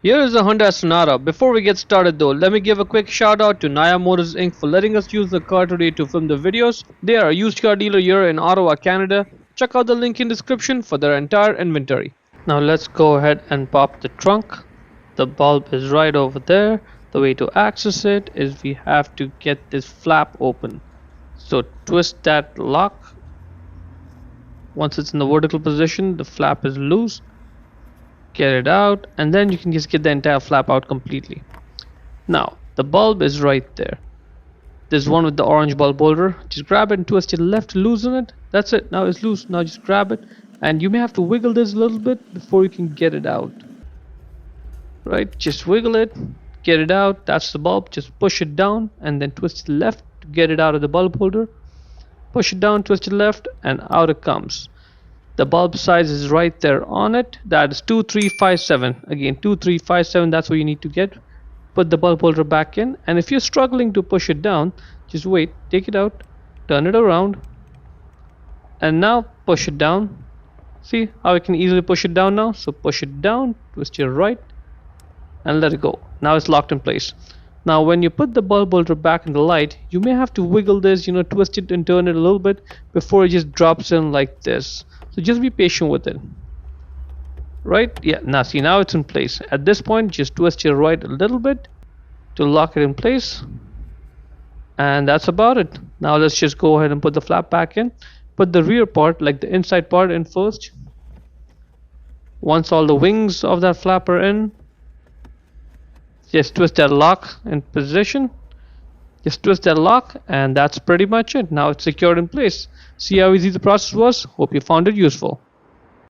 Here is a Honda Sonata. Before we get started though, let me give a quick shout out to Naya Motors Inc. for letting us use the car today to film the videos. They are a used car dealer here in Ottawa, Canada. Check out the link in description for their entire inventory. Now let's go ahead and pop the trunk. The bulb is right over there. The way to access it is we have to get this flap open. So twist that lock. Once it's in the vertical position, the flap is loose. Get it out, and then you can just get the entire flap out completely. Now the bulb is right there. There's one with the orange bulb holder. Just grab it and twist it left to loosen it. That's it. Now it's loose. Now just grab it, and you may have to wiggle this a little bit before you can get it out. Right, just wiggle it, get it out. That's the bulb. Just push it down and then twist it left to get it out of the bulb holder. Push it down, twist it left, and out it comes. The bulb size is right there on it. That is 2357. Again, 2357. That's what you need to get. Put the bulb holder back in, and if you're struggling to push it down, just wait, take it out, turn it around, and now push it down. See how I can easily push it down now? So push it down, twist your right, and let it go. Now it's locked in place. Now when you put the bulb holder back in the light, you may have to wiggle this, twist it and turn it a little bit before it just drops in like this. So just be patient with it. Right? Yeah, now see, now it's in place. At this point, just twist your right a little bit to lock it in place. And that's about it. Now let's just go ahead and put the flap back in. Put the rear part, like the inside part, in first. Once all the wings of that flap are in, just twist that lock in position. Just twist that lock, and that's pretty much it. Now it's secured in place. See how easy the process was? Hope you found it useful.